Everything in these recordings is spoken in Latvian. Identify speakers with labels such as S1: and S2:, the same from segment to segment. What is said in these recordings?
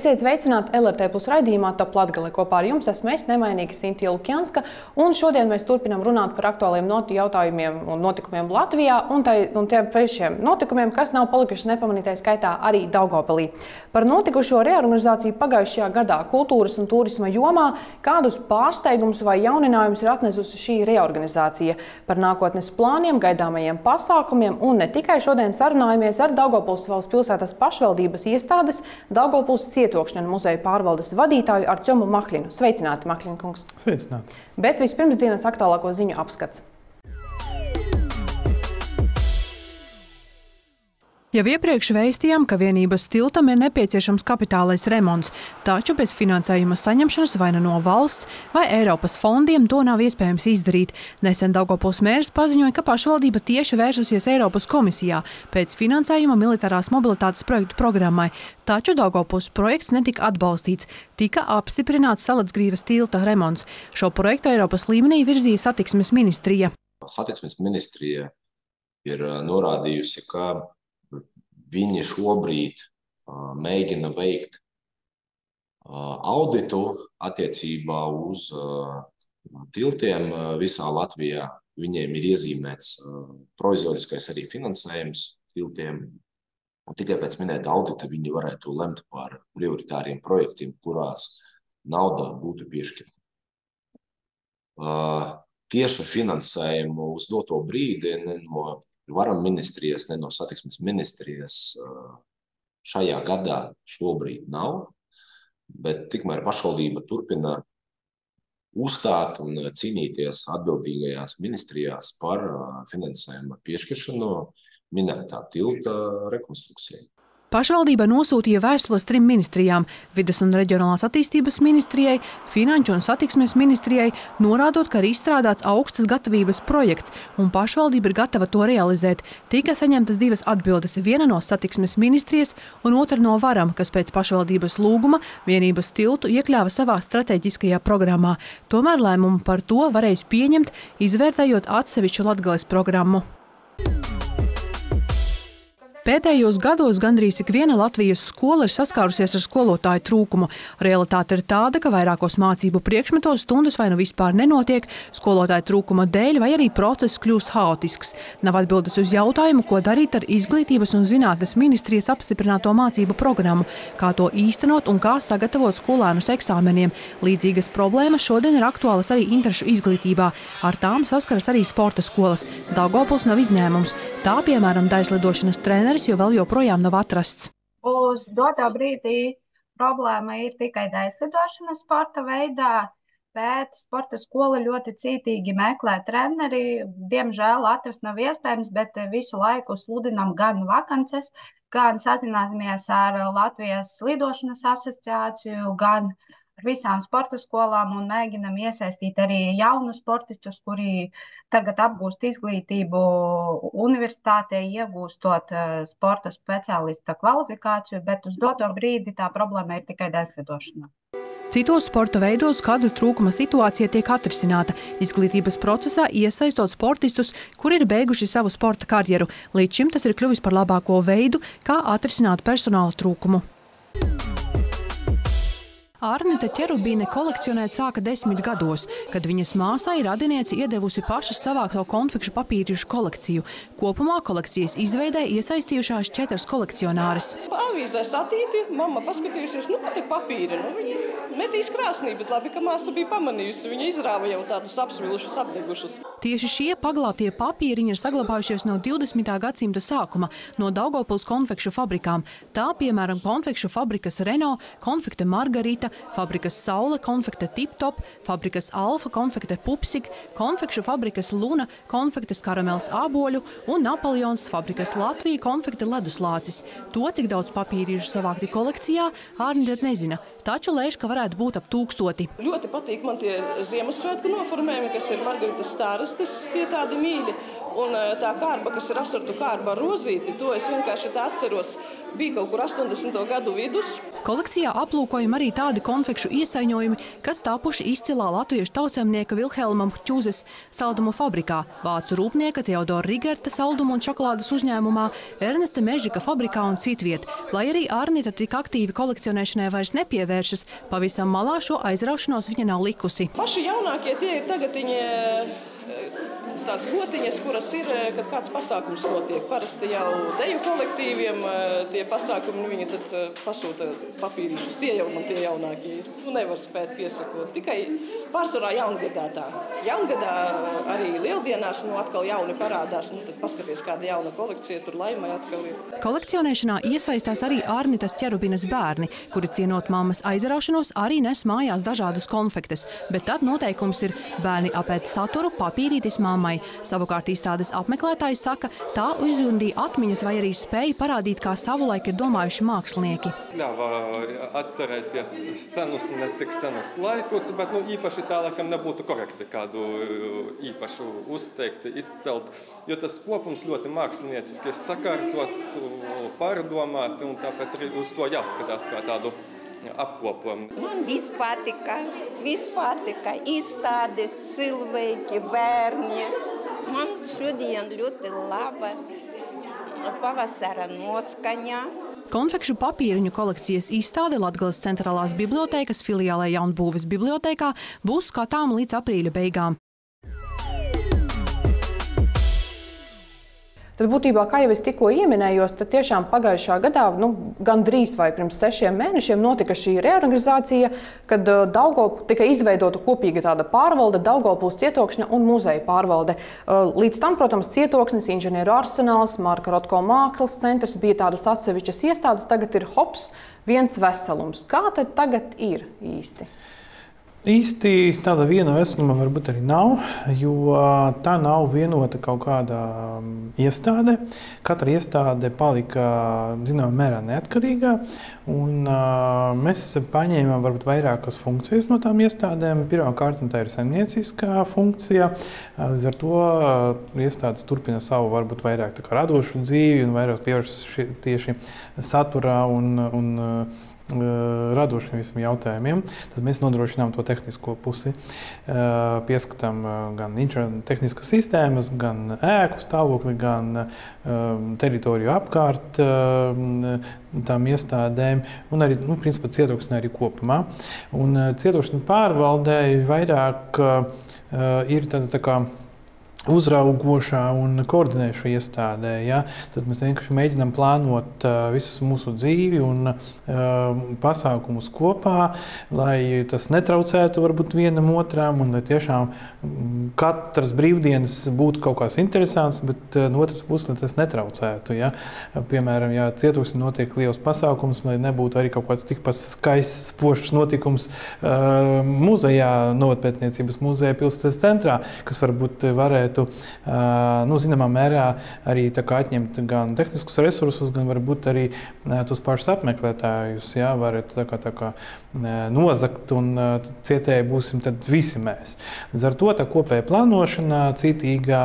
S1: Esiet sveicināti LRT Plus raidījumā Top Latgale. Kopā ar jums esmu es, nemainīga Sintīja Lukjanska, un šodien mēs turpinām runāt par aktuāliem jautājumiem un notikumiem Latvijā un tiem priekšējiem notikumiem, kas nav palikuši nepamanītai skaitā arī Daugavpilī. Par notikušo reorganizāciju pagājušajā gadā kultūras un turisma jomā, kādus pārsteigumus vai jauninājumus ir atnesusi šī reorganizācija, par nākotnes plāniem, gaidāmajiem pasākumiem un ne tikai šodien sarunājamies ar Daugavpils valsts pilsētas pašvaldības iestādes Daugavpils cietokšņu un muzeju pārvaldes vadītāju Artjomu Mahļinu. Sveicināti, Mahļina kungs!
S2: Sveicināti!
S1: Bet vispirms dienas aktuālāko ziņu apskats. Jau iepriekš vēstījām, ka vienības tiltam ir nepieciešams kapitālais remonts, taču bez finansējuma saņemšanas vai no valsts vai Eiropas fondiem to nav iespējams izdarīt. Nesen Daugavpils mērs paziņoja, ka pašvaldība tieši vērsusies Eiropas komisijā pēc finansējuma militārās mobilitātes projektu programmai, taču Daugavpils projekts netika atbalstīts. Tika apstiprināts Salacgrīvas tilta remonts. Šo projektu Eiropas līmenī virzīja satiksmes ministrija.
S3: Satiksmes ministrija ir norādījusi, ka viņi šobrīd mēģina veikt auditu attiecībā uz tiltiem visā Latvijā. Viņiem ir iezīmēts provizoriskais arī finansējums tiltiem. Un tikai pēc minēta audita viņi varētu lemt par prioritāriem projektiem, kurās nauda būtu piešķirta. Tieši finansējumu uz doto brīdi no varam ministrijas, ne no satiksmes ministrijas šajā gadā šobrīd nav, bet tikmēr pašvaldība turpina uzstāt un cīnīties atbildīgajās ministrijās par finansējuma piešķiršanu minētā tilta rekonstrukcijai.
S1: Pašvaldība nosūtīja vēstules 3 ministrijām – Vides un reģionālās attīstības ministrijai, Finanšu un satiksmes ministrijai, norādot, ka ir izstrādāts augstas gatavības projekts un pašvaldība ir gatava to realizēt. Tika saņemtas 2 atbildes, viena no satiksmes ministrijas un otra no varam, kas pēc pašvaldības lūguma vienības tiltu iekļāva savā strateģiskajā programmā. Tomēr lēmumu par to varēs pieņemt, izvērtējot atsevišķu Latgales programmu. Pēdējos gados gandrīz ikviena Latvijas skola ir saskārusies ar skolotāju trūkumu. Realitāte ir tāda, ka vairākos mācību priekšmetos stundas vai nu vispār nenotiek, skolotāju trūkuma dēļ vai arī process kļūst haotisks. Nav atbildes uz jautājumu, ko darīt ar Izglītības un zinātnes ministrijas apstiprināto mācību programmu, kā to īstenot un kā sagatavot skolēnus eksāmeniem. Līdzīgas problēmas šodien ir aktuālas arī interešu izglītībā. Ar tām saskaras arī sporta skolas. Daugavpils nav izņēmums. Tā, piemēram, daļslidošanas treneris, jo vēl joprojām nav atrasts.
S4: Uz doto brīdī problēma ir tikai daļslidošana sporta veidā, bet sporta skola ļoti cītīgi meklē treneri. Diemžēl atrast nav iespējams, bet visu laiku sludinām gan vakances, gan sazināmies ar Latvijas lidošanas asociāciju, gan ar visām sporta skolām un mēģinam iesaistīt arī jaunus sportistus, kuri tagad apgūst izglītību universitātē, iegūstot sporta speciālista kvalifikāciju, bet uz doto brīdi tā problēma ir tikai daļslidošana.
S1: Citos sporta veidos kadru trūkuma situācija tiek atrisināta, izglītības procesā iesaistot sportistus, kuri ir beiguši savu sporta karjeru. Līdz šim tas ir kļuvis par labāko veidu, kā atrisināt personāla trūkumu. Arnita Ķerubīne kolekcionēt sāka 10 gados, kad viņas māsai radinieci iedevusi pašas savākto konfekšu papīrīšu kolekciju. Kopumā kolekcijas izveidē iesaistījušās 4 kolekcionāres.
S5: Avīzē satīti, mamma paskatījusies, ko te papīri. Viņa metīs krāsnī, bet labi, ka māsa bija pamanījusi. Viņa izrāva jau tādus apsvilušus, apdegušus.
S1: Tieši šie paglātie papīriņi ir saglabājušies no 20. gadsimta sākuma, no Daugavpils konfekšu fabrikām. Tā, piemēram, konfekšu fabrikas Renault, konfekte Margarita, fabrikas Saule, konfekte Tiptop, fabrikas Alfa, konfekte Pupsik, konfekšu fabrikas Luna, konfektes Karamels Āboļu un Napoleons fabrikas Latvija, konfekte Leduslācis. To, cik daudz papīrīšu savākti kolekcijā, Arnita nezina, taču lēš, ka varētu būt ap 1000.
S5: Ļoti patīk man tie Ziemassvētku noformējumi, kas ir Margaritas stārastes, tie tādi mīļi. Un tā kārba, kas ir asortu kārba ar rozīti, to es vienkārši tā atceros, bija kaut kur 80. gadu vidus.
S1: Kolekcijā aplūkojam arī tādi konfekšu iesaiņojumi, kas tapuši izcilā latviešu tautsaimnieka Vilhelma Ķuzes saldumu fabrikā, vācu rūpnieka Teodora Rigerta saldumu un šokolādes uzņēmumā, Ernesta Mežika fabrikā un citviet. Lai arī Arnita tik aktīvi kolekcionēšanai vairs nepievēršas, pavisam malā šo aizraušanos viņa nav likusi.
S5: Paši jaunākie tie ir tagad tās gotiņas, kuras ir, kad kāds pasākums notiek. Parasti jau deju kolektīviem tie pasākumi, viņi tad pasūta papīrīšus. Tie jau man tie jaunākie ir. Nevar spēt piesakot. Tikai pārsvarā jaungadā tā. Jaungadā arī lieldienās atkal jauni parādās. Tad paskaties, kāda jauna kolekcija tur Laimai atkal ir.
S1: Kolekcionēšanā iesaistās arī Arnitas Ķerubinas bērni, kuri cienot mammas aizraušanos arī nes mājās dažādus konfektes. Bet tad noteikums ir bērni apēd saturu, papīrītis mammai. Savukārt izstādes apmeklētāji saka, tā uzjundīja atmiņas vai arī spēja parādīt, kā savulaik ir domājuši mākslinieki.
S2: Ļāva atcerēties senus un ne tik senus laikus, bet īpaši tā, laikam, nebūtu korekti kādu īpašu uzteikt, izcelt, jo tas kopums ļoti mākslinieciski ir sakārtots, pārdomāt, un tāpēc arī uz to jāskatās kā tādu apkopojumu.
S6: Man viss patika izstāde, cilvēki, bērni. Man šodien ļoti laba pavasara noskaņa.
S1: Konfekšu papīriņu kolekcijas izstāde Latgales centrālās bibliotēkas filiālē Jaunbūves bibliotēkā būs skatāma līdz aprīļa beigām. Tad būtībā, kā jau es tikko ieminējos, tad tiešām pagājušā gadā, gandrīz vai pirms 6 mēnešiem notika šī reorganizācija, kad tika izveidota kopīga tāda pārvalde, Daugavpils cietokšņa un muzeja pārvalde. Līdz tam, protams, cietoksnis, inženieru arsenāls, Marka Rotko mākslas centrs bija tādas atsevišķas iestādes, tagad ir hops, viens veselums. Kā tad tagad ir īsti?
S7: Īsti tāda viena veseluma varbūt arī nav, jo tā nav vienota kaut kāda iestāde. Katra iestāde palika zināmā mērā neatkarīgā, un mēs paņēmām varbūt vairākas funkcijas no tām iestādēm. Pirmkārt, tā ir saimnieciskā funkcija, līdz ar to iestādes turpina savu varbūt vairāk tā kā radošu dzīvi un vairāk pievēršas tieši saturā un radošiem visam jautājumiem. Tad mēs nodrošinām to tehnisko pusi. Pieskatām gan tehniskas sistēmas, gan ēku stāvokli, gan teritoriju apkārt tām iestādēm un arī, principā, cietoksnē arī kopumā. Un cietokšņu pārvaldē vairāk ir tāda tā kā uzraugošā un koordinējoša iestādē. Ja? Tad mēs vienkārši mēģinām plānot visu mūsu dzīvi un pasākumus kopā, lai tas netraucētu varbūt vienam otram un lai tiešām katras brīvdienas būtu kaut kāds interesants, bet no otras puses, lai tas netraucētu. Ja? Piemēram, ja cietoksnī notiek liels pasākums, lai nebūtu arī kaut kāds tikpat skaists, spožs notikums muzejā, Novadpētniecības muzeja pilsētas centrā, kas varbūt varētu zināmā mērā arī atņemt gan tehniskus resursus, gan varbūt arī tos pašus apmeklētājus, varētu tā kā nozakt un cietēji būsim tad visi mēs. Līdz ar to tā kopēja plānošana citīgā,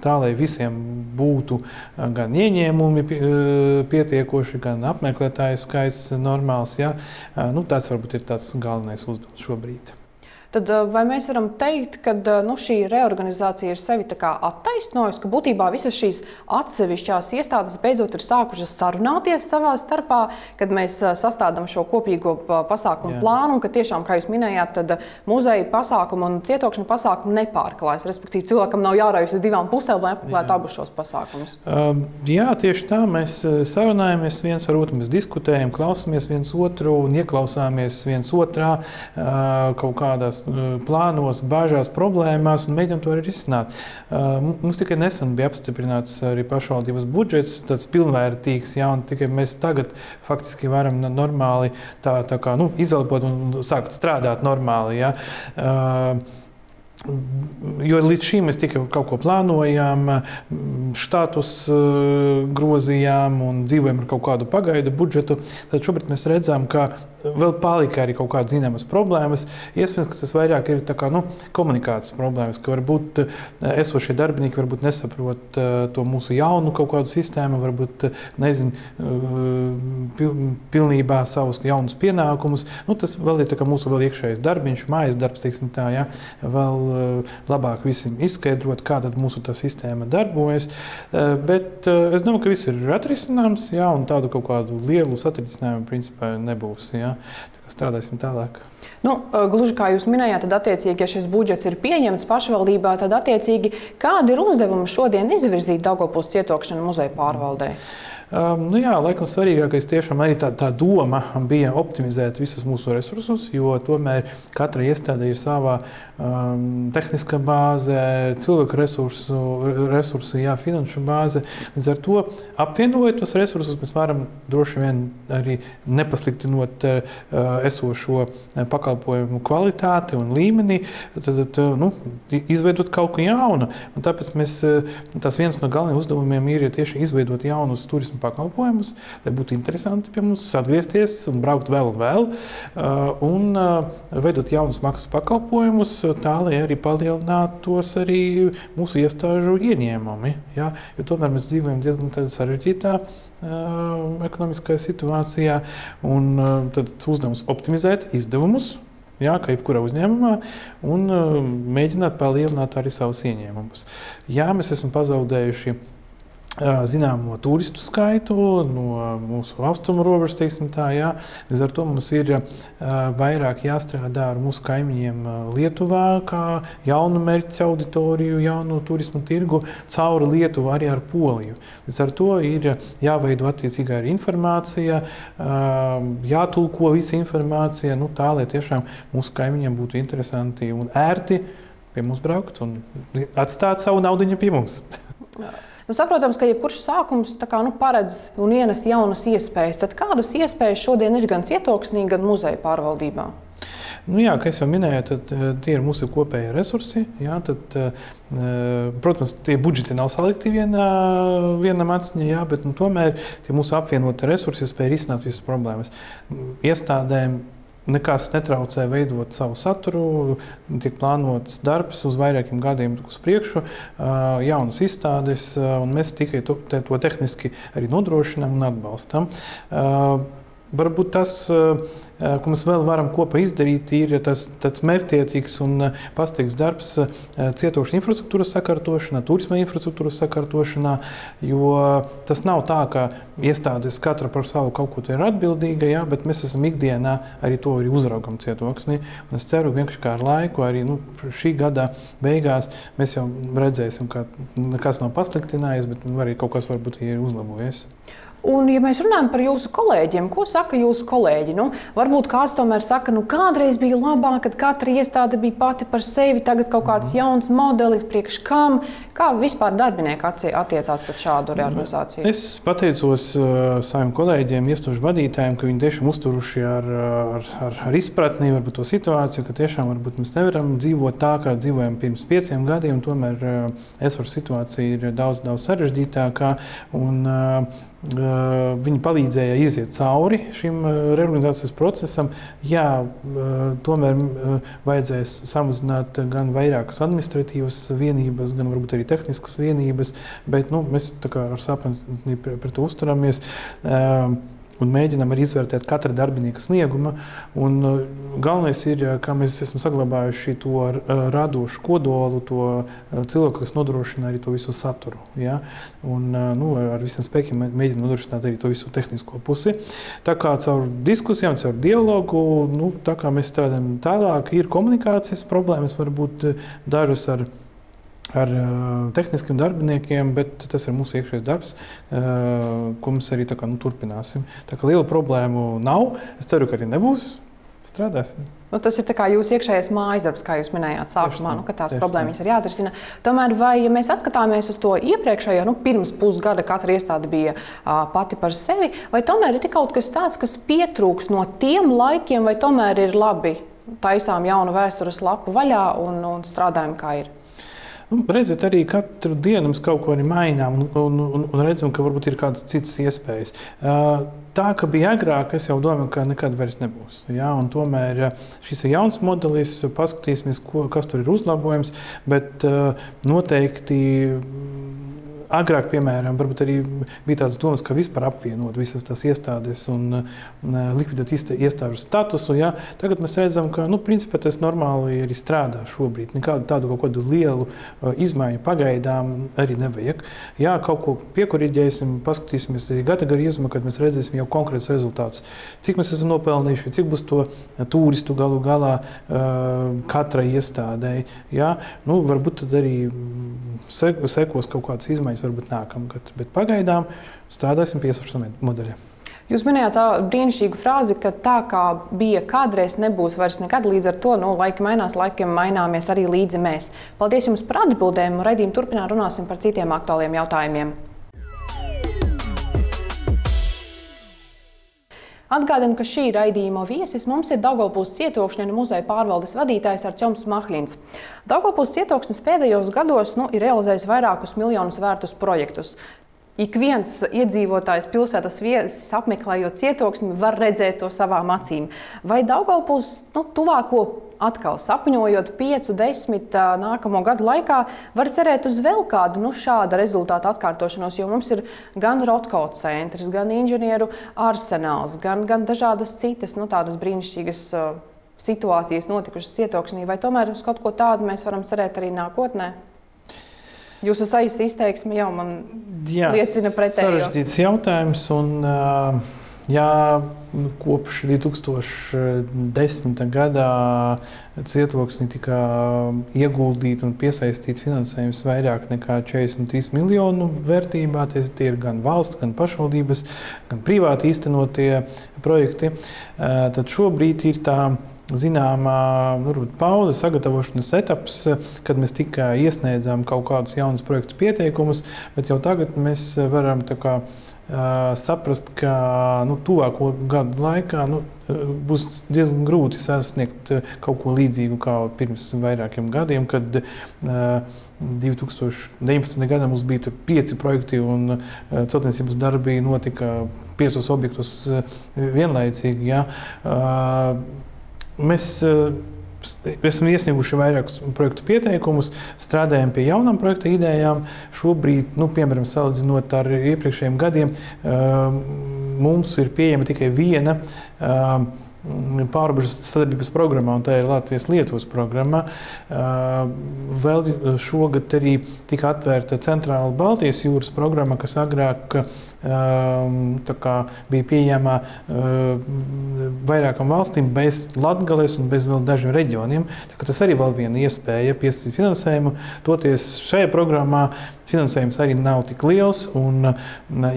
S7: tā, lai visiem būtu gan ieņēmumi pietiekoši, gan apmeklētāju skaits normāls. Tāds varbūt ir tāds galvenais uzdevums šobrīd.
S1: Tad vai mēs varam teikt, ka šī reorganizācija ir sevi attaisnojusi, ka būtībā visas šīs atsevišķās iestādes beidzot ir sākušas sarunāties savā starpā, kad mēs sastādām šo kopīgo pasākumu plānu, un ka tiešām, kā jūs minējāt, tad muzeja pasākumu un cietokšņu pasākumu nepārklājas, respektīvi cilvēkam nav jāraujas uz divām pusēm, lai apmeklētu abus šos pasākumus.
S7: Jā, tieši tā, mēs sarunājamies viens ar otru, mēs diskutējam, klausamies viens otru un ieklausāmies viens otrā kaut kādās plānos, bāžās, problēmās un mēģinām to arī risināt. Mums tikai nesen bija apstiprināts arī pašvaldības budžets, tāds pilnvērtīgs, un tikai mēs tagad faktiski varam normāli tā kā izelpot un sākt strādāt normāli. Ja. Jo līdz šim mēs tikai kaut ko plānojām, štātus grozījām un dzīvojam ar kaut kādu pagaidu budžetu. Tad šobrīd mēs redzam, ka vēl palika arī kaut kādas zināmas problēmas. Iespējams, ka tas vairāk ir komunikācijas problēmas, ka varbūt esošie darbinieki varbūt nesaprot to mūsu jaunu kaut kādu sistēmu, varbūt nezinu pilnībā savus jaunus pienākumus. Tas vēl ir mūsu vēl iekšējais darbiņš, mājas darbs, teiksim tā, ja, vēl labāk visiem izskaidrot, kā tad mūsu tā sistēma darbojas. Bet es domāju, ka viss ir atrisināms, ja, un tādu kaut kādu lielu satricinājumu principā nebūs. Ja. Strādāsim tālāk.
S1: Gluži kā jūs minējāt, tad attiecīgi, ja šis budžets ir pieņemts pašvaldībā, tad attiecīgi kādi ir uzdevumi šodien izvirzīt Daugavpils cietokšņu muzeja pārvaldē?
S7: Laikam svarīgākais tiešām arī tā doma bija optimizēt visus mūsu resursus, jo tomēr katra iestāde ir savā tehniskā bāze, cilvēku resursi, finanšu bāze. Līdz ar to apvienojot tos resursus, mēs varam droši vien arī nepasliktinot esošo pakalpojumu kvalitāti un līmeni, tad izveidot kaut ko jaunu. Un tāpēc tas viens no galvenajiem uzdevumiem ir tieši izveidot jaunus turismu pakalpojumus, lai būtu interesanti pie mums atgriezties un braukt vēl un vēl, un veidot jaunus maksas pakalpojumus, tā, lai arī palielinātos arī mūsu iestāžu ieņēmumi. Ja? Jo tomēr mēs dzīvojam diezgan sarežģītā ekonomiskajā situācijā, un tad uzdevums optimizēt izdevumus, jā, kā jebkurā uzņēmumā, un mēģināt palielināt arī savus ieņēmumus. Jā, mēs esam pazaudējuši zināmo turistu skaitu no mūsu austrumu robežas, teiksim tā, jā. Līdz ar to mums ir vairāk jāstrādā ar mūsu kaimiņiem Lietuvā, kā jaunu mērķu auditoriju, jaunu turismu tirgu, cauri Lietuvu arī ar Poliju. Līdz ar to ir jāveido attiecīgā arī informācija, jātulko visa informācija, tā, lai tiešām mūsu kaimiņiem būtu interesanti un ērti pie mums braukt un atstāt savu naudiņu pie mums.
S1: Saprotams, ka jebkurš sākums paredz un ienes jaunas iespējas. Tad kādas iespējas šodien ir gan cietoksnī, gan muzeja pārvaldībā?
S7: Kā es jau minēju, tad tie ir mūsu kopējie resursi. Jā, tad, protams, tie budžeti nav salikti vienam aciņā, bet tomēr tie mūsu apvienoti resursi spēj risināt visas problēmas. Iestādēm nekas netraucē veidot savu saturu, tiek plānots darbs uz vairākiem gadiem uz priekšu, jaunas izstādes, un mēs tikai to tehniski arī nodrošinām un atbalstam. Varbūt tas, ko mēs vēl varam kopā izdarīt, ir tāds mērķtiecīgs un pasteigts darbs cietokšņu infrastruktūras sakārtošanā, turisma infrastruktūras sakārtošanā, jo tas nav tā, ka iestādes katra par savu kaut ko ir atbildīga, jā, bet mēs esam ikdienā arī to arī uzraugam cietoksni. Un es ceru, vienkārši kā ar laiku, arī šī gada beigās mēs jau redzēsim, ka nekas nav pasliktinājies, bet arī kaut kas varbūt ir uzlabojies.
S1: Un, ja mēs runājam par jūsu kolēģiem, ko saka jūsu kolēģi? Varbūt kāds tomēr saka, kādreiz bija labāk, kad katra iestāde bija pati par sevi, tagad kaut kāds jauns modelis, priekš kam? Kā vispār darbinieki attiecās pret šādu reorganizāciju?
S7: Es pateicos saviem kolēģiem, iestāžu vadītājiem, ka viņi tiešām uzturuši ar izpratni varbūt to situāciju, ka tiešām varbūt mēs nevaram dzīvot tā, kā dzīvojam pirms 5 gadiem, tomēr esoša situācija ir daudz sarežģītākā, un viņi palīdzēja iziet cauri šim reorganizācijas procesam. Jā, tomēr vajadzēs samazināt gan vairākas administratīvas vienības, gan varbūt arī tehniskas vienības, bet mēs ar sapni pret to uzturamies. Un mēģinām arī izvērtēt katra darbinieka snieguma. Un galvenais ir, kā mēs esam saglabājuši to radošu kodolu, to cilvēku, kas nodrošina arī to visu saturu. Ja? Un ar visiem spēkiem mēģinām nodrošināt arī to visu tehnisko pusi. Tā kā caur diskusijām, caur dialogu, tā kā mēs strādājam tālāk, ir komunikācijas problēmas, varbūt dažas ar tehniskiem darbiniekiem, bet tas ir mūsu iekšējais darbs, ko mēs arī turpināsim. Tā kā liela problēmu nav, es ceru, ka arī nebūs. Strādāsim.
S1: Tas ir jūsu iekšējais mājas darbs, kā jūs minējāt sākumā, ka tās problēmas ir jāatrisina. Tomēr, vai ja mēs atskatāmies uz to iepriekšējo, pirms pusgada katra iestāde bija pati par sevi, vai tomēr ir kaut kas tāds, kas pietrūks no tiem laikiem, vai tomēr ir labi taisām jaunu vēstures lapu vaļā un strādājam, kā ir?
S7: Redziet, arī katru dienu mēs kaut ko arī mainām un redzam, ka varbūt ir kādas citas iespējas. tā, ka bija agrāk, es jau domāju, ka nekad vairs nebūs. Ja? Un tomēr šis ir jauns modelis, paskatīsimies, kas tur ir uzlabojums, bet noteikti agrāk, piemēram, varbūt arī bija tādas domas, ka vispār apvienot visas tās iestādes un likvidēt iestāžu statusu. Ja? Tagad mēs redzam, ka principā tas normāli arī strādā šobrīd. Nekādu tādu kaut kādu lielu izmaiņu pagaidām arī nevajag. Jā, kaut ko piekoriģēsim, paskatīsimies arī gada griezumā, kad mēs redzēsim jau konkrētus rezultātus. Cik mēs esam nopelnījuši, cik būs to turistu galu galā katrai iestādei. Ja? Varbūt tad arī sekos kaut kādas izmaiņas varbūt nākamgad, bet pagaidām strādāsim pie esošā modeļa.
S1: Jūs minējāt tā brīnišķīgu frāzi, ka tā kā bija kādreiz, nebūs vairs nekad, līdz ar to laiki mainās, laikiem maināmies arī līdzi mēs. Paldies jums par atbildēm, raidījumu turpinā runāsim par citiem aktuāliem jautājumiem. Atgādinu, ka šī raidījuma viesis mums ir Daugavpils Cietokšņu muzeja pārvaldes vadītājs Arčoms Mahļins. Daugavpils Cietokšņas pēdējos gados ir realizējis vairākus miljonus vērtus projektus. Ik viens iedzīvotājs pilsētas viesis apmeklējot Cietoksni var redzēt to savām acīm. Vai Daugavpils tuvāko atkal sapņojot 5, 10 nākamo gadu laikā var cerēt uz vēl kādu šāda rezultāta atkārtošanos, jo mums ir gan Rotko centrs, gan inženieru arsenāls, gan dažādas citas tādas brīnišķīgas situācijas notikušas Cietokšnī, vai tomēr uz kaut ko tādu mēs varam cerēt arī nākotnē? Jūsu sajas izteiksme jau man liecina pretējo.
S7: Sarežģīts jautājums, un kopš 2010. gadā Cietoksnī tika ieguldīt un piesaistīt finansējums vairāk nekā 43 miljonu vērtībā. Tie ir gan valsts, gan pašvaldības, gan privāti īstenotie projekti. Tad šobrīd ir tā zināmā pauze, sagatavošanas etaps, kad mēs tikai iesniedzām kaut kādus jaunus projektu pieteikumus, bet jau tagad mēs varam saprast, ka tuvāko gadu laikā būs diezgan grūti sasniegt kaut ko līdzīgu kā pirms vairākiem gadiem, kad 2019. gadā mums bija 5 projekti un celtniecības darbi notika 5 objektus vienlaicīgi. Ja. Mēs esam iesnieguši vairākus projektu pieteikumus, strādājam pie jaunām projekta idejām. Šobrīd, piemēram, salīdzinot ar iepriekšējiem gadiem, mums ir pieejama tikai viena pārobežu sadarbības programmā, un tā ir Latvijas-Lietuvas programma. Vēl šogad arī tika atvērta Centrāla Baltijas jūras programma, kas agrāk bija pieejama vairākām valstīm bez Latgales un bez vēl dažiem reģioniem. Tas arī vēl viena iespēja piesaistīt finansējumu. Toties šajā programmā finansējums arī nav tik liels un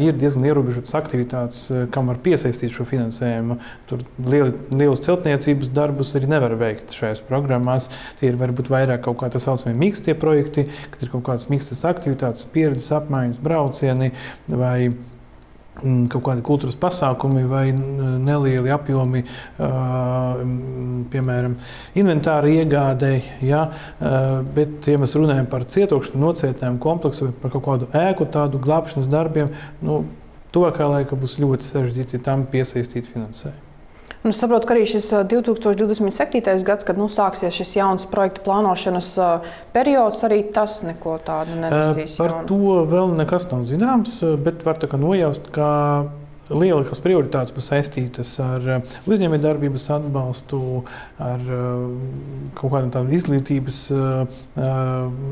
S7: ir diezgan ierobežotas aktivitātes, kam var piesaistīt šo finansējumu. Tur lielus celtniecības darbus arī nevar veikt šajās programmās. Tie ir varbūt vairāk kaut kā tā saucamie mikstie projekti, kad ir kaut kādas mikstas aktivitātes, pieredzes apmaiņas, braucieni vai kaut kādi kultūras pasākumi vai nelieli apjomi, piemēram, inventāra iegādei. Ja? Bet, ja mēs runājam par Cietokšņu nocietinājumu kompleksu vai par kaut kādu ēku tādu glābšanas darbiem, tuvākā laika būs ļoti sarežģīti tam piesaistīt finansējumu.
S1: Es saprotu, ka arī šis 2027. gads, kad sāksies šis jauns projektu plānošanas periods, arī tas neko tādu nenesīs.
S7: Par to vēl nekas nav zināms, bet var nojaust, ka lielākās prioritātes būs saistītas ar uzņēmējdarbības atbalstu, ar kaut kādiem tādiem izglītības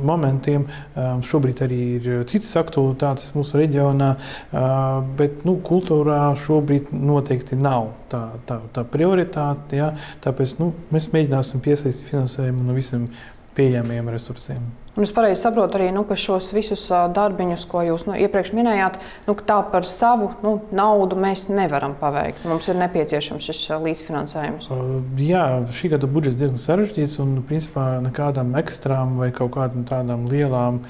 S7: momentiem. Šobrīd arī ir citas aktualitātes mūsu reģionā, bet kultūrā šobrīd noteikti nav tā prioritāte. Ja? Tāpēc mēs mēģināsim piesaistīt finansējumu no visiem pieejamiem resursiem.
S1: Un es pareizi saprotu arī, ka šos visus darbiņus, ko jūs iepriekš minējāt, tā par savu naudu mēs nevaram paveikt. Mums ir nepieciešams šis līdzfinansējums.
S7: Jā, šī gada budžets diezgan sarežģīts un principā nekādām ekstrām vai kaut kādām tādām lieliem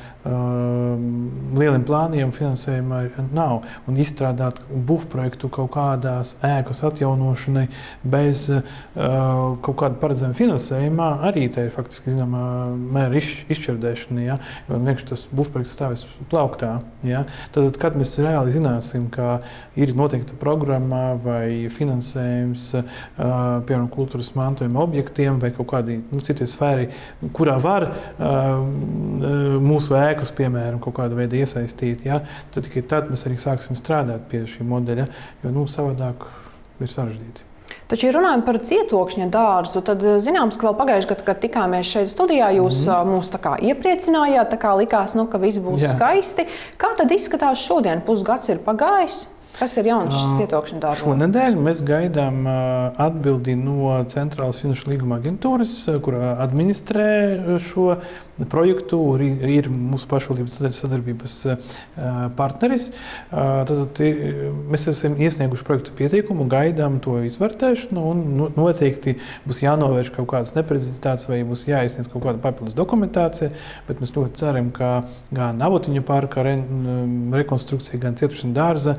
S7: plāniem finansējumā nav. Un izstrādāt būvprojektu kaut kādās ēkas atjaunošanai bez kaut kāda paredzējuma finansējumā arī tā ir faktiski zināmā mēra izšķirdēšana, ja, jo vienkārši tas būvprojekts stāvēs plauktā. Ja. Tad, kad mēs reāli zināsim, ka ir noteikta programma vai finansējums, piemēram, kultūras mantojuma objektiem vai kaut kādi citi sfēri, kurā var mūsu ēkas, piemēram, kaut kāda veida iesaistīt, ja, tad tikai tad mēs arī sāksim strādāt pie šī modeļa, jo savādāk ir sarežģīti.
S1: Taču, ja runājam par cietokšņa dārzu, tad zināms, ka vēl pagājušajā gadā, kad tikāmies šeit studijā, jūs mūs tā kā iepriecinājāt, tā kā likās, ka viss būs skaisti. Kā tad izskatās šodien? Pusgads ir pagājis. Kas ir jauns cietokšņa dārzā?
S7: Šonedēļ mēs gaidām atbildi no Centrālās finanšu līguma aģentūras, kurā administrē šo projektu, ir mūsu pašvaldības sadarbības partneris. Tad mēs esam iesnieguši projektu pieteikumu, gaidām to izvērtēšanu un noteikti būs jānovērš kaut kādas neprecizitātes vai būs jāiesniedz kaut kāda papildus dokumentācija, bet mēs ļoti ceram, ka gan Avotiņu parka rekonstrukcija, gan cietokšņa dārza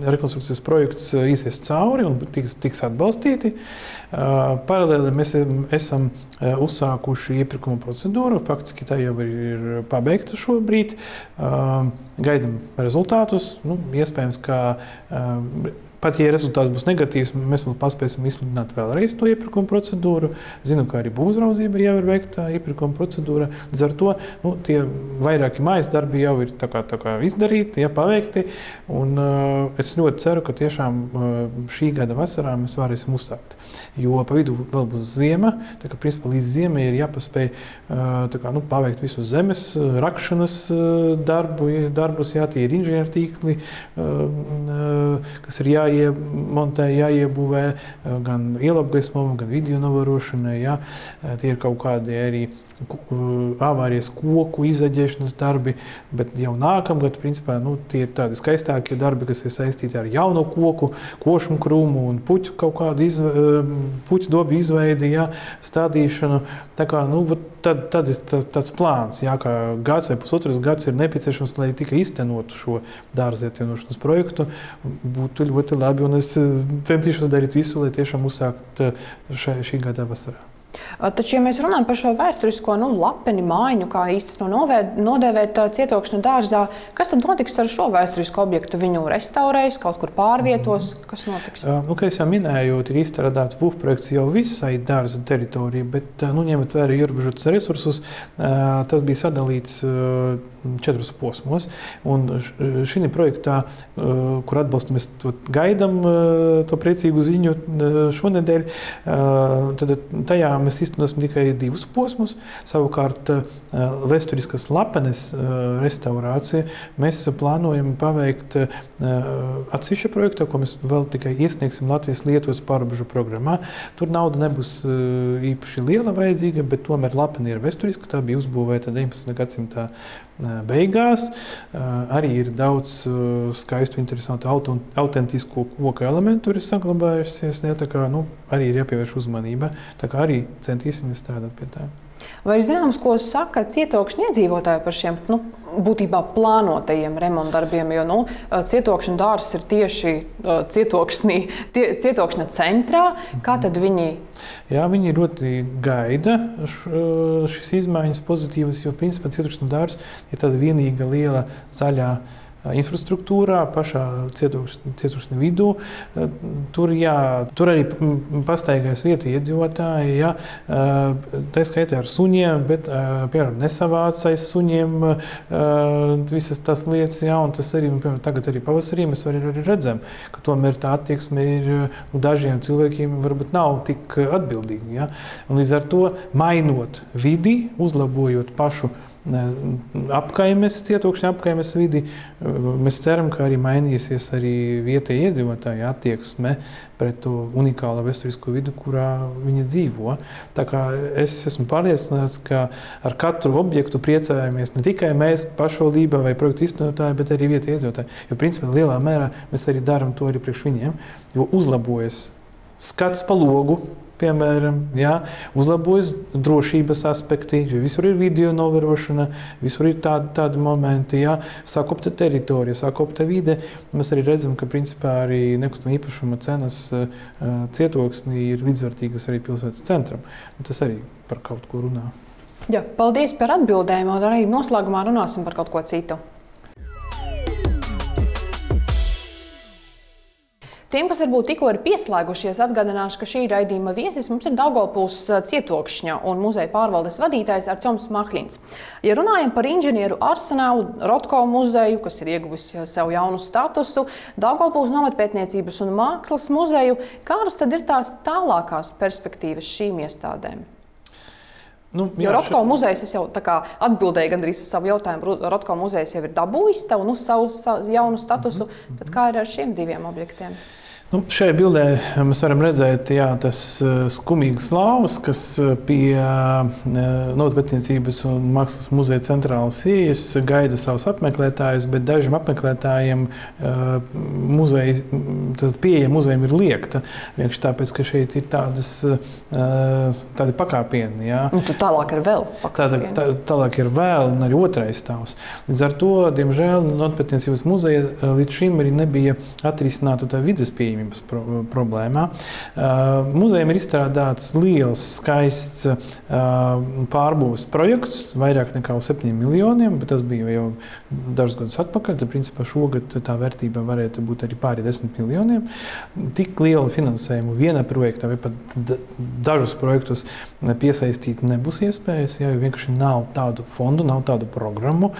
S7: rekonstrukcijas projekts iesies cauri un tiks atbalstīti. Paralēli mēs esam uzsākuši iepirkuma procedūru. Faktiski tā jau ir pabeigta šobrīd. Gaidām rezultātus. Iespējams, ka pat ja rezultāts būs negatīvs, mēs vēl paspēsim izsludināt vēlreiz to iepirkuma procedūru. Zinu, ka arī būvuzraudzība jau ir veikta iepirkuma procedūra. Līdz ar to tie vairāki mājas darbi jau ir tā kā izdarīti, paveikti. Un es ļoti ceru, ka tiešām šī gada vasarā mēs varēsim uzsākt. Jo pa vidu vēl būs ziema, tā kā principā līdz ziemai ir jāpaspēj paveikt visus zemes, rakšanas darbus, tie ir inženiertīkli, kas ir jāiemontē, jāiebūvē gan ielapgaismojuma, gan video novērošanai. Tie ir kaut kādi arī avārijas koku izaģēšanas darbi, bet jau nākamgad, principā, tie ir tādi skaistākie darbi, kas ir saistīti ar jauno koku, košumu krūmu un puķu kaut kādu puķu dobu izveidi, stādīšanu. Tā kā, tad ir tāds plāns, ka gads vai pusotras gads ir nepieciešams, lai tikai iztenotu šo dārza ietvienošanas projektu. Būtu ļoti labi, un es centīšos darīt visu, lai tiešām uzsākt šī gada vasarā.
S1: Taču, ja mēs runājam par šo vēsturisko lapeni mājiņu, kā īsti to nodēvēt cietokšņa dārzā, kas tad notiks ar šo vēsturisko objektu? Viņu restaurēs, kaut kur pārvietos? Kas notiks?
S7: Kā es jau minēju, ir izstrādāts būvprojekts jau visai dārza teritorijai, bet ņemot vērā ierobežotus resursus, tas bija sadalīts 4 posmos. Un šī projektā, kur atbalstu mēs gaidām to priecīgu ziņu šonedēļ, tad tajā mēs iztenosim tikai 2 posmus. Savukārt vēsturiskas lapenes restaurācija mēs plānojam paveikt atsevišķu projektu, ko mēs vēl tikai iesniegsim Latvijas-Lietuvas pārrobežu programmā. Tur nauda nebūs īpaši liela vajadzīga, bet tomēr lapene ir vēsturiska. Tā bija uzbūvēta 19. gadsimta beigās. Arī ir daudz skaistu, interesantu, autentisku koku elementu ir saglabājusies. Tā kā, arī ir jāpievērš uzmanība. Tā kā arī centīsimies strādāt pie tā.
S1: Vai ir zināms, ko saka cietokšņa iedzīvotāji par šiem būtībā plānotajiem remontdarbiem? Jo cietokšņa dārzs ir tieši cietokšņa centrā. Kā tad viņi?
S7: Jā, viņi ļoti gaida šīs izmaiņas pozitīvas, jo principā cietokšņa dārzs ir tāda vienīga liela zaļā infrastruktūrā, pašā cietokšņa vidū. Tur arī pastaigājas vietējie iedzīvotāji, tā skaitā ar suņiem, bet, piemēram, nesavāc aiz suņiem visas tās lietas, un tas arī, piemēram, tagad arī pavasarī mēs arī redzam, ka tomēr tā attieksme ir dažiem cilvēkiem varbūt nav tik atbildīga. Un līdz ar to mainot vidi, uzlabojot pašu apkaimes, cietokšņa apkaimes vidi, mēs ceram, ka arī mainīsies arī vietēji iedzīvotāji attieksme pret to unikālo vēsturisko vidu, kurā viņi dzīvo. Tā kā es esmu pārliecināts, ka ar katru objektu priecājamies ne tikai mēs pašvaldība vai projektu iztenotāji, bet arī vietēji iedzīvotāji. Jo principā lielā mērā mēs arī darām to arī priekš viņiem, jo uzlabojas skats pa logu, piemēram, jā, uzlabojas drošības aspekti, jo visur ir video novērošana, visur ir tādi momenti, jā, sakopta teritorija, sakopta vide. Mēs arī redzam, ka principā arī nekustamā īpašuma cenas cietoksnī ir līdzvērtīgas arī pilsētas centram. Un tas arī par kaut ko runā.
S1: Jā, paldies par atbildēm, un arī noslēgumā runāsim par kaut ko citu. Tiem, kas varbūt tikko ir pieslēgušies, atgādināšu, ka šī raidījuma viesis mums ir Daugavpils cietokšņa un muzeja pārvaldes vadītājs Artjoms Mahļins. Ja runājam par inženieru arsenālu, Rotko muzeju, kas ir ieguvusi sev jaunu statusu, Daugavpils novatpētniecības un mākslas muzeju, kādas tad ir tās tālākās perspektīvas šīm iestādēm? Jo Rotko muzejs, es jau tā kā atbildēju gandrīz uz savu jautājumu, Rotko muzejs jau ir dabūjis tev savu jaunu statusu, tad kā ir ar šiem diviem objektiem?
S7: Šajā bildē mēs varam redzēt, tas skumīgas lauvas, kas pie Novatpētniecības un mākslas muzeja centrālas ieejas gaida savus apmeklētājus, bet dažiem apmeklētājiem pieeja muzejam ir liekta. Vienkārši tāpēc, ka šeit ir tādi pakāpieni.
S1: Un tu tālāk ir vēl pakāpieni.
S7: Tālāk ir vēl un arī otrais stāvs. Līdz ar to, diemžēl, Novatpētniecības muzeja līdz šim arī nebija atrisināta tā vides pieejamības problēmā. Muzejam ir izstrādāts liels, skaists pārbūves projekts, vairāk nekā 7 miljoniem, bet tas bija jau dažus gadus atpakaļ. Tad, principā, šogad tā vērtība varētu būt arī pāri 10 miljoniem. Tik lielu finansējumu viena projekta vai pat dažus projektus piesaistīt nebūs iespējas, jo vienkārši nav tādu fondu, nav tādu programmu.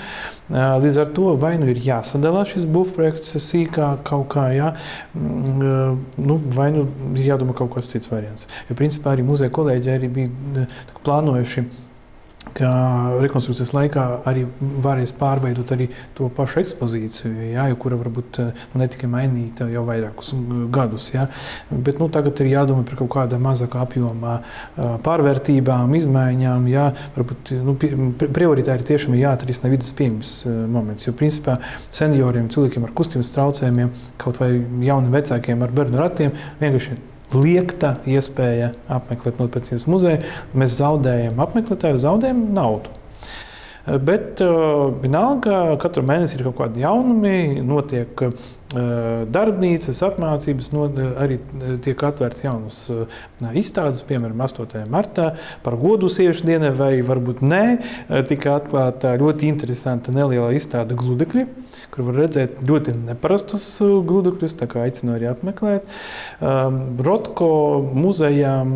S7: Līdz ar to vai nu ir jāsadalā šis būvprojekts sīkāk kaut kā, vai nu ir jādomā kaut kāds cits variants. Jo principā arī muzeja kolēģi arī bija plānojuši, ka rekonstrukcijas laikā arī varēs pārveidot arī to pašu ekspozīciju, kura varbūt netika mainīta jau vairākus gadus. Bet tagad ir jādomā par kaut kādā mazākā apjomā pārvērtībām, izmaiņām. Varbūt prioritāri tiešām ir jāatrisina vides pieejamības moments, jo principā senioriem, cilvēkiem ar kustības traucējumiem, kaut vai jauniem vecākiem ar bērnu ratiem, vienkārši liekta iespēja apmeklēt Novatpētniecības muzeju. Mēs zaudējam apmeklētāju, zaudējam naudu. Bet vienalga, katru mēnesi ir kaut kādi jaunumi, notiek darbnīcas, apmācības, arī tiek atvērts jaunas izstādes, piemēram, 8. martā par godu sieviešu dienai, vai varbūt ne, tika atklāta ļoti interesanta neliela izstāde gludekļi, kur var redzēt ļoti neparastus gludekļus, tā kā aicinu arī apmeklēt. Rotko muzejām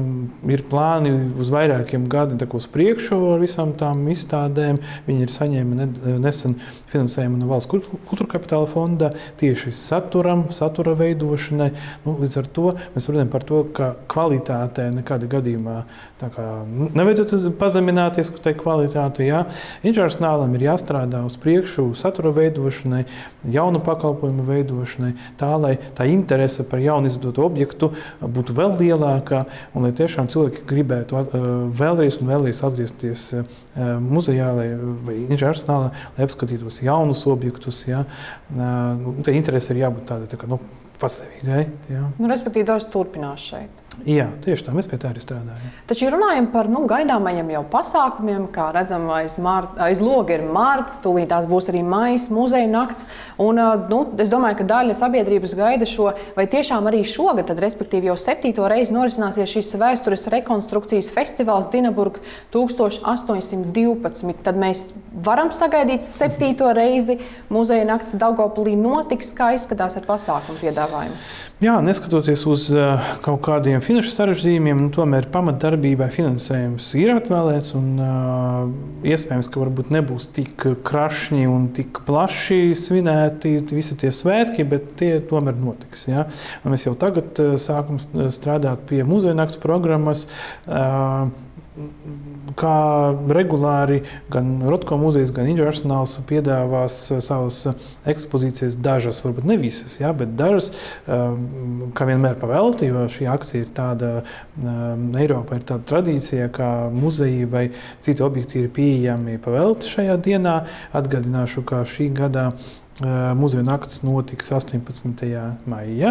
S7: ir plāni uz vairākiem gadiem uz priekšu ar visām tām izstādēm. Viņi ir saņēma nesen finansējumu no Valsts kultūra kapitāla fonda tieši satura veidošanai. Līdz ar to mēs runājam par to, ka kvalitātē nekāda gadījumā nevajadzētu pazemināties tai kvalitātei. Inženierarsenālam ir jāstrādā uz priekšu satura veidošanai, jaunu pakalpojumu veidošanai, tā, lai tā interese par jaunu izveidotu objektu būtu vēl lielākā un lai tiešām cilvēki gribētu vēlreiz un vēlreiz atgriezties muzejā vai inženierarsenālā, lai apskatītos jaunus objektus. Tā interese ir jābūt tāda pastāvīgai.
S1: Respektīvi, darbs turpinās šeit.
S7: Jā, tieši tā, mēs pie tā arī strādājam.
S1: Taču runājam par gaidāmajiem jau pasākumiem, kā redzam, aiz loga ir marts, tūlīt tās būs arī maijs, muzeja nakts. Un, es domāju, ka daļa sabiedrības gaida šo, vai tiešām arī šogad, tad respektīvi jau 7. reizi norisināsies šīs vēstures rekonstrukcijas festivāls Dinaburg 1812. Tad mēs varam sagaidīt 7. reizi muzeja nakts Daugavpilī notiks, kā izskatās ar pasākumu piedāvājumu.
S7: Jā, neskatoties uz kaut kādiem finanšu sarežģījumiem, tomēr pamatdarbībai finansējums ir atvēlēts un iespējams, ka varbūt nebūs tik krašņi un tik plaši svinēti visi tie svētki, bet tie tomēr notiks. Un mēs jau tagad sākam strādāt pie muzeja nakts programmas, kā regulāri gan Rotko muzejs, gan inženierarsenāls piedāvās savas ekspozīcijas, dažas, varbūt ne visas, bet dažas, kā vienmēr pavelti, jo šī akcija ir tāda, Eiropā ir tāda tradīcija, kā muzeji vai citi objekti ir pieejami pavelti šajā dienā. Atgādināšu, ka šī gadā Muzeja nakts notiks 18. maijā.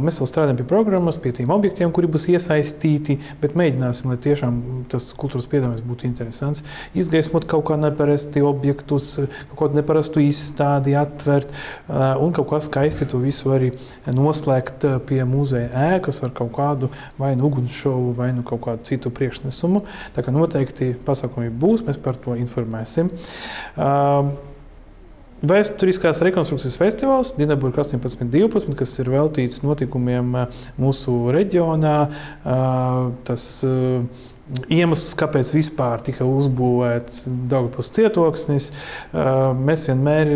S7: Mēs vēl strādājam pie programmas, pie tiem objektiem, kuri būs iesaistīti, bet mēģināsim, lai tiešām tas kultūras piedāvājums būtu interesants. Izgaismot kaut kā neparasti objektus, kaut kādu neparastu izstādi atvert un kaut kā skaisti to visu arī noslēgt pie muzeja ēkas ar kaut kādu vai nu ugunsšovu, vai nu kaut kādu citu priekšnesumu. Tā kā noteikti pasākumi būs, mēs par to informēsim. Vēsturiskās rekonstrukcijas festivāls Dienvidburga 1812, kas ir veltīts notikumiem mūsu reģionā. Tas iemesls, kāpēc vispār tika uzbūvēts Daugavpils cietoksnis, mēs vienmēr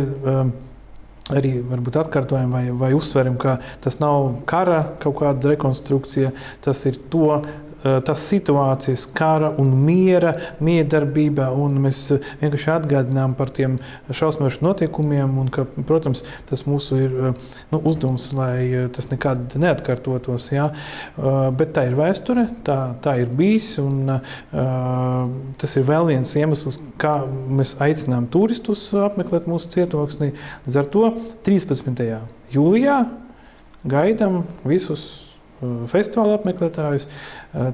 S7: arī varbūt atkārtojam vai uzsveram, ka tas nav kara kaut kāda rekonstrukcija, tas ir tas situācijas kara un miedarbība, un mēs vienkārši atgādinām par tiem šausminošiem notikumiem, un ka, protams, tas mūsu ir uzdevums, lai tas nekad neatkārtotos, jā. Bet tā ir vēsture, tā ir bijis, un tas ir vēl viens iemesls, kā mēs aicinām turistus apmeklēt mūsu cietoksnī. Līdz ar to 13. jūlijā gaidām visus festivāla apmeklētājus,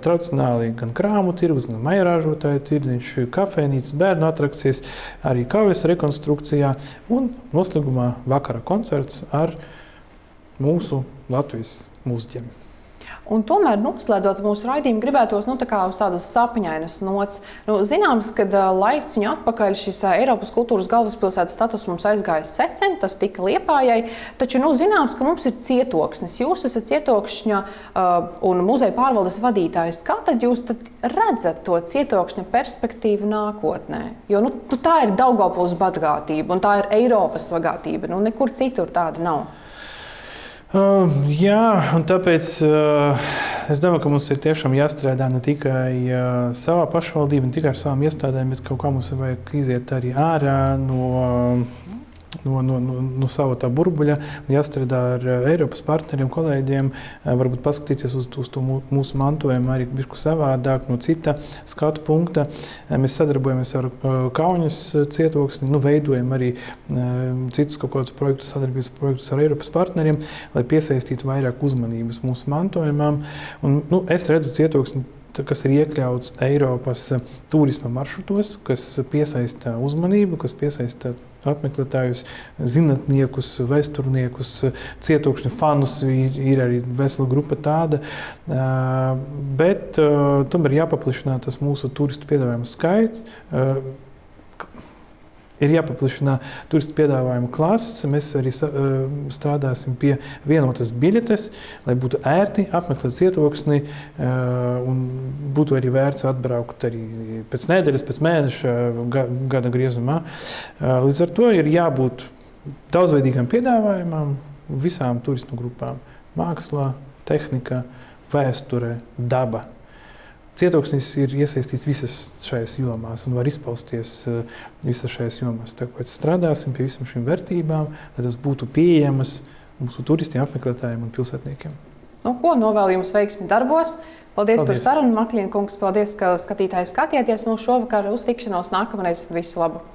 S7: tradicionāli gan krāmu tirgus, gan maijaražotāju tirdziņš, kafejnīcas, bērnu atrakcijas, arī kaujas rekonstrukcijā un noslēgumā vakara koncerts ar mūsu Latvijas mūziķiem.
S1: Un tomēr, noslēdzot mūsu raidījumu, gribētos uz tādas sapņainas nots. Zināms, ka laikciņu atpakaļ šis Eiropas kultūras galvaspilsētas status mums aizgāja Secen, tas tika Liepājai, taču zināms, ka mums ir cietoksnis. Jūs esat cietokšņa un muzeja pārvaldes vadītājs. Kā tad jūs redzat to cietokšņa perspektīvu nākotnē? Jo tā ir Daugavpils bagātība un tā ir Eiropas bagātība. Nekur citur tāda nav.
S7: Jā, un tāpēc es domāju, ka mums ir tiešām jāstrādā ne tikai savā pašvaldībā, ne tikai ar savām iestādēm, bet kaut kā mums vajag iziet arī ārā no sava tā burbuļa, jāstrādā ar Eiropas partneriem, kolēģiem, varbūt paskatīties uz to mūsu mantojumu arī bišku savādāk, no cita skatu punkta. Mēs sadarbojamies ar Kaunas cietoksni, veidojam arī citus kaut kādus projektus, sadarbības projektus ar Eiropas partneriem, lai piesaistītu vairāk uzmanības mūsu mantojumam. Un, es redzu cietoksni, kas ir iekļauts Eiropas turisma maršrutos, kas piesaista uzmanību, kas piesaista apmeklētājus, zinātniekus, vēsturniekus, cietokšņu fanus, ir arī vesela grupa tāda. Bet tomēr jāpaplašina tas mūsu turistu piedāvājuma skaits. Ir jāpaplašina turistu piedāvājuma klases. Mēs arī strādāsim pie vienotas biļetes, lai būtu ērti apmeklēt cietoksni un būtu arī vērts atbraukt arī pēc nedēļas, pēc mēneša, gada griezumā. Līdz ar to ir jābūt daudzveidīgam piedāvājumam visām turistu grupām. Mākslā, tehnika, vēsture, daba. Cietoksnis ir iesaistīts visas šajās jomās un var izpausties visas šajās jomās. Tāpēc strādāsim pie visam šīm vērtībām, lai tas būtu pieejamas mūsu turistiem, apmeklētājiem un pilsētniekiem.
S1: Novēlu jums veiksmi darbos. Paldies par sarunu, Makļina kungs. Paldies, ka skatītāji skatieties mūsu šovakar. Uz tikšanos nākamreiz. Visu labu!